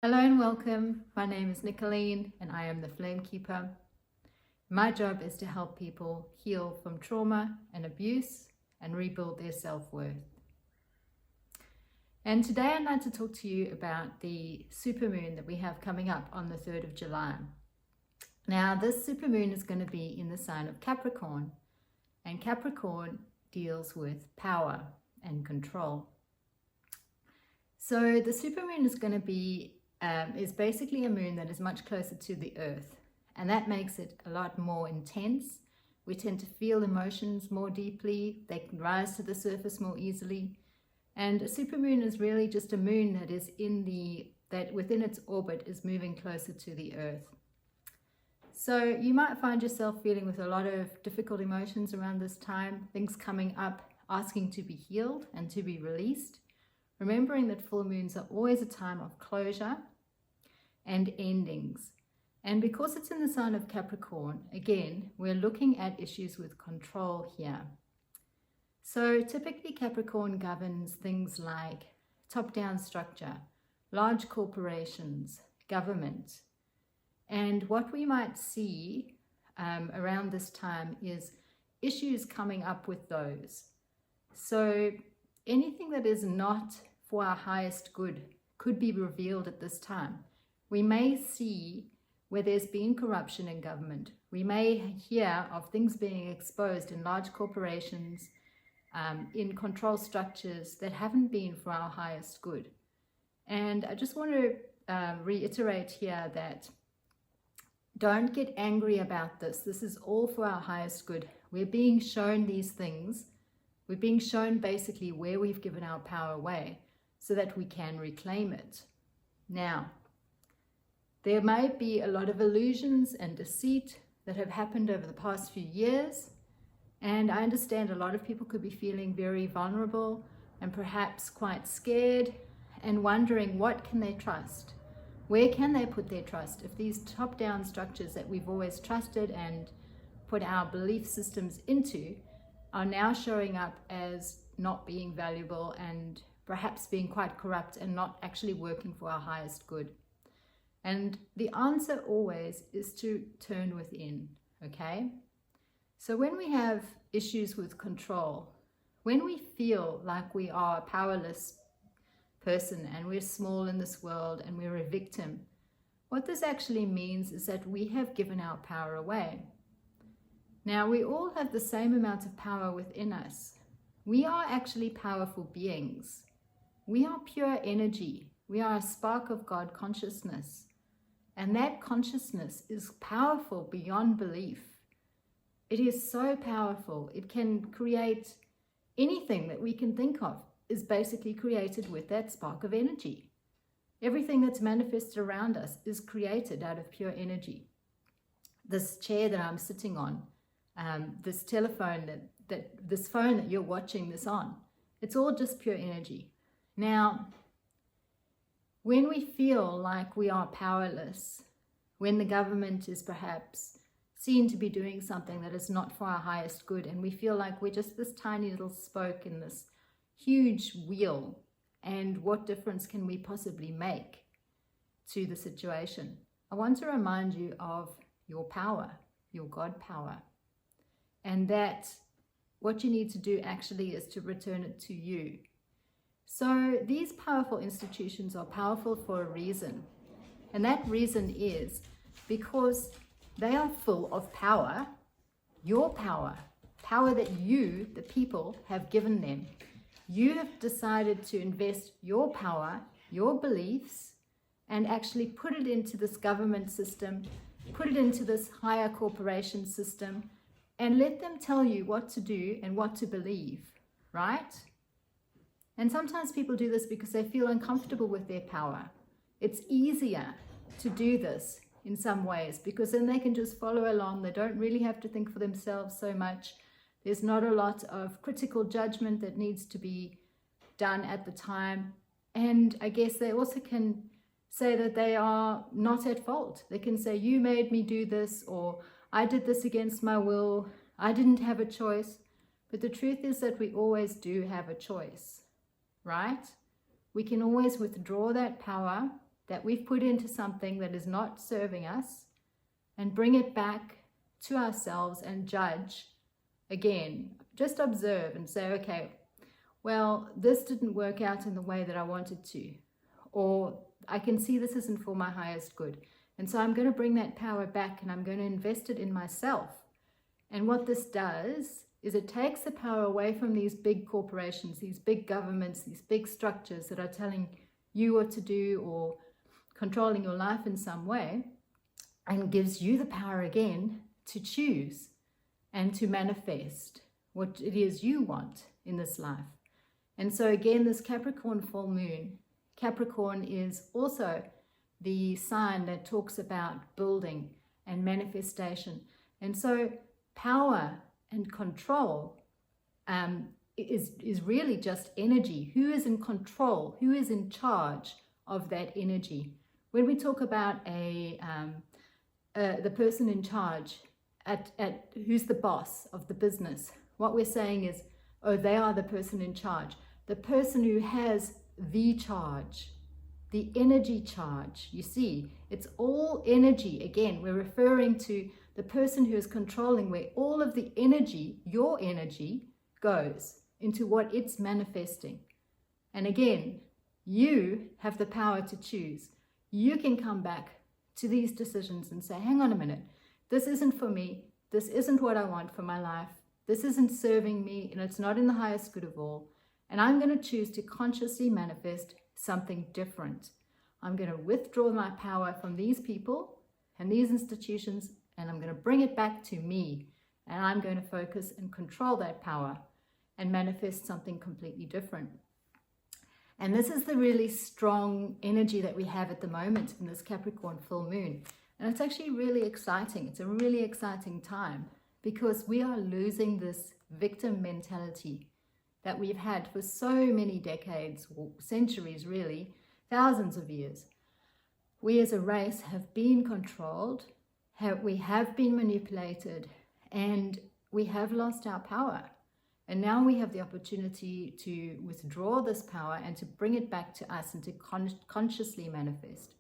Hello and welcome. My name is Nicolene and I am the Flamekeeper. My job is to help people heal from trauma and abuse and rebuild their self-worth. And today I'd like to talk to you about the supermoon that we have coming up on the 3rd of July. Now, this supermoon is going to be in the sign of Capricorn, and Capricorn deals with power and control. So the supermoon is going to be is basically a moon that is much closer to the earth, and that makes it a lot more intense. We tend to feel emotions more deeply, they can rise to the surface more easily, and a supermoon is really just a moon that is that within its orbit is moving closer to the earth. So you might find yourself feeling with a lot of difficult emotions around this time, things coming up asking to be healed and to be released, remembering that full moons are always a time of closure and endings. And because it's in the sign of Capricorn, again, we're looking at issues with control here. So typically Capricorn governs things like top-down structure, large corporations, government. And what we might see around this time is issues coming up with those. So anything that is not for our highest good could be revealed at this time. We may see where there's been corruption in government. We may hear of things being exposed in large corporations, in control structures that haven't been for our highest good. And I just want to reiterate here that don't get angry about this. This is all for our highest good. We're being shown these things. We're being shown basically where we've given our power away so that we can reclaim it. Now, there may be a lot of illusions and deceit that have happened over the past few years, and I understand a lot of people could be feeling very vulnerable and perhaps quite scared and wondering what can they trust? Where can they put their trust if these top-down structures that we've always trusted and put our belief systems into are now showing up as not being valuable and perhaps being quite corrupt and not actually working for our highest good? And the answer always is to turn within, okay? So when we have issues with control, when we feel like we are a powerless person and we're small in this world and we're a victim, what this actually means is that we have given our power away. Now, we all have the same amount of power within us. We are actually powerful beings. We are pure energy. We are a spark of God consciousness. And that consciousness is powerful beyond belief. It is so powerful. It can create anything that we can think of is basically created with that spark of energy. Everything that's manifested around us is created out of pure energy. This chair that I'm sitting on, this telephone, this phone that you're watching this on, it's all just pure energy. Now, when we feel like we are powerless, when the government is perhaps seen to be doing something that is not for our highest good, and we feel like we're just this tiny little spoke in this huge wheel, and what difference can we possibly make to the situation? I want to remind you of your power, your God power, and that what you need to do actually is to return it to you. So these powerful institutions are powerful for a reason, and that reason is because they are full of power, your power, power that you, the people, have given them. You have decided to invest your power, your beliefs, and actually put it into this government system, put it into this higher corporation system, and let them tell you what to do and what to believe, right? And sometimes people do this because they feel uncomfortable with their power. It's easier to do this in some ways because then they can just follow along. They don't really have to think for themselves so much. There's not a lot of critical judgment that needs to be done at the time. And I guess they also can say that they are not at fault. They can say, you made me do this, or I did this against my will. I didn't have a choice. But the truth is that we always do have a choice, right? We can always withdraw that power, that we've put into something that is not serving us and bring it back to ourselves and judge again. Just observe and say, okay, well, this didn't work out in the way that I wanted to, or I can see this isn't for my highest good. And so I'm going to bring that power back and I'm going to invest it in myself. And what this does is it takes the power away from these big corporations, these big governments, these big structures that are telling you what to do or controlling your life in some way, and gives you the power again to choose and to manifest what it is you want in this life. And so again, this Capricorn full moon, Capricorn is also the sign that talks about building and manifestation. And so power and control is really just energy. Who is in control? Who is in charge of that energy? When we talk about the person in charge, at who's the boss of the business, what we're saying is, oh, they are the person in charge. The person who has the charge, the energy charge. You see, it's all energy. Again, we're referring to the person who is controlling, where all of the energy, your energy, goes into what it's manifesting. And again, you have the power to choose. You can come back to these decisions and say, hang on a minute, this isn't for me. This isn't what I want for my life. This isn't serving me, and it's not in the highest good of all. And I'm going to choose to consciously manifest something different. I'm going to withdraw my power from these people and these institutions, and I'm going to bring it back to me. And I'm going to focus and control that power and manifest something completely different. And this is the really strong energy that we have at the moment in this Capricorn full moon. And it's actually really exciting. It's a really exciting time because we are losing this victim mentality that we've had for so many decades, or centuries really, thousands of years. We as a race have been controlled, we have been manipulated, and we have lost our power. And now we have the opportunity to withdraw this power and to bring it back to us and to consciously manifest.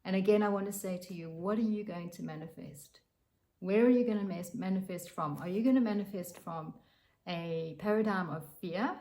And again, I want to say to you, what are you going to manifest? Where are you going to manifest from? Are you going to manifest from a paradigm of fear,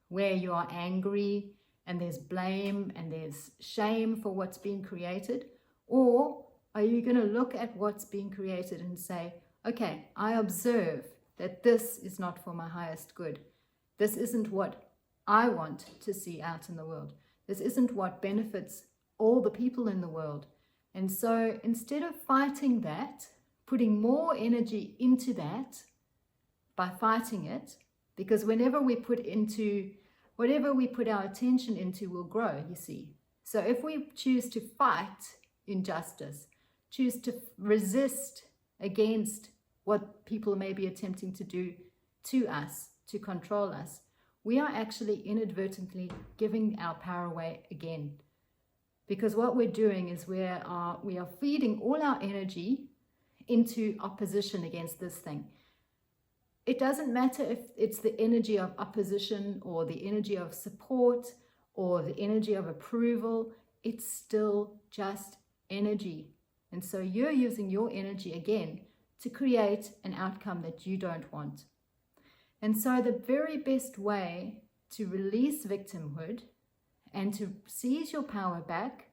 where you are angry and there's blame and there's shame for what's being created? Or are you going to look at what's being created and say, okay, I observe that this is not for my highest good. This isn't what I want to see out in the world. This isn't what benefits all the people in the world. And so instead of fighting that, putting more energy into that by fighting it, because whenever we put into, whatever we put our attention into will grow, you see. So if we choose to fight injustice, choose to resist against what people may be attempting to do to us, to control us, we are actually inadvertently giving our power away again. Because what we're doing is we are feeding all our energy into opposition against this thing. It doesn't matter if it's the energy of opposition or the energy of support or the energy of approval, it's still just energy. And so you're using your energy again to create an outcome that you don't want. And so the very best way to release victimhood and to seize your power back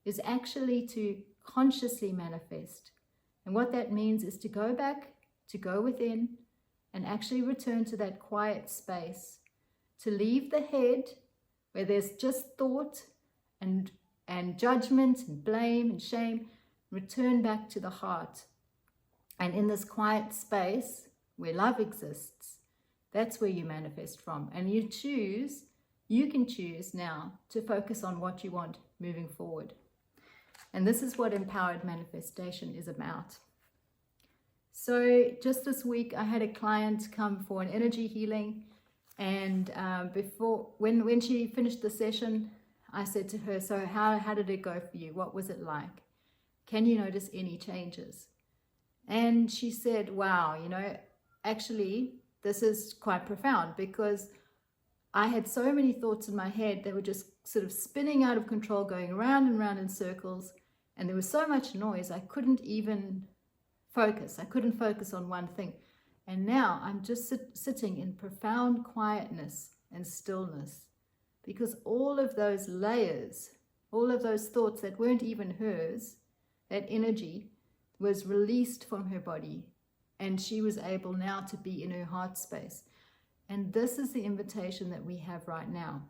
is actually to consciously manifest. And what that means is to go back, to go within, and actually return to that quiet space, to leave the head where there's just thought and judgment and blame and shame, return back to the heart. And in this quiet space where love exists, that's where you manifest from. And you can choose now to focus on what you want moving forward. And this is what empowered manifestation is about. So just this week, I had a client come for an energy healing. And when she finished the session, I said to her, so how did it go for you? What was it like? Can you notice any changes? And she said, wow, actually, this is quite profound because I had so many thoughts in my head that were just sort of spinning out of control, going round and round in circles. And there was so much noise, I couldn't even focus. I couldn't focus on one thing. And now I'm just sitting in profound quietness and stillness, because all of those layers, all of those thoughts that weren't even hers, that energy was released from her body, and she was able now to be in her heart space. And this is the invitation that we have right now.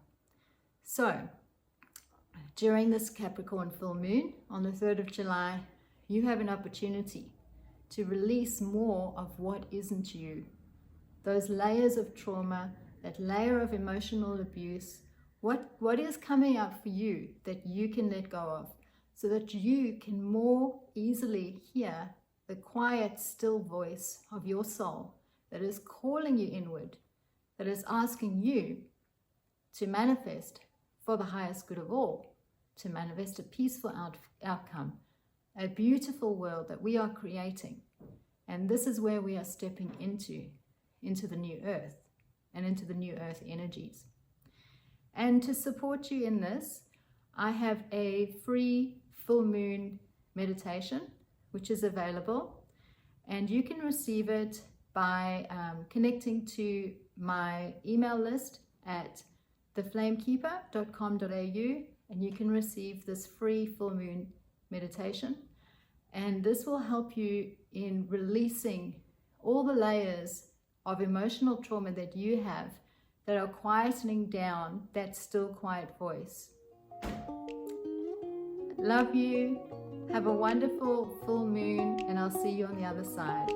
So, during this Capricorn full moon on the 3rd of July, you have an opportunity to release more of what isn't you. Those layers of trauma, that layer of emotional abuse, what is coming up for you that you can let go of, so that you can more easily hear the quiet, still voice of your soul that is calling you inward, that is asking you to manifest for the highest good of all, to manifest a peaceful outcome, a beautiful world that we are creating. And this is where we are stepping into the new earth and into the new earth energies. And to support you in this, I have a free full moon meditation, which is available. And you can receive it by connecting to my email list at theflamekeeper.com.au, and you can receive this free full moon meditation. And this will help you in releasing all the layers of emotional trauma that you have that are quietening down that still quiet voice. Love you. Have a wonderful full moon, and I'll see you on the other side.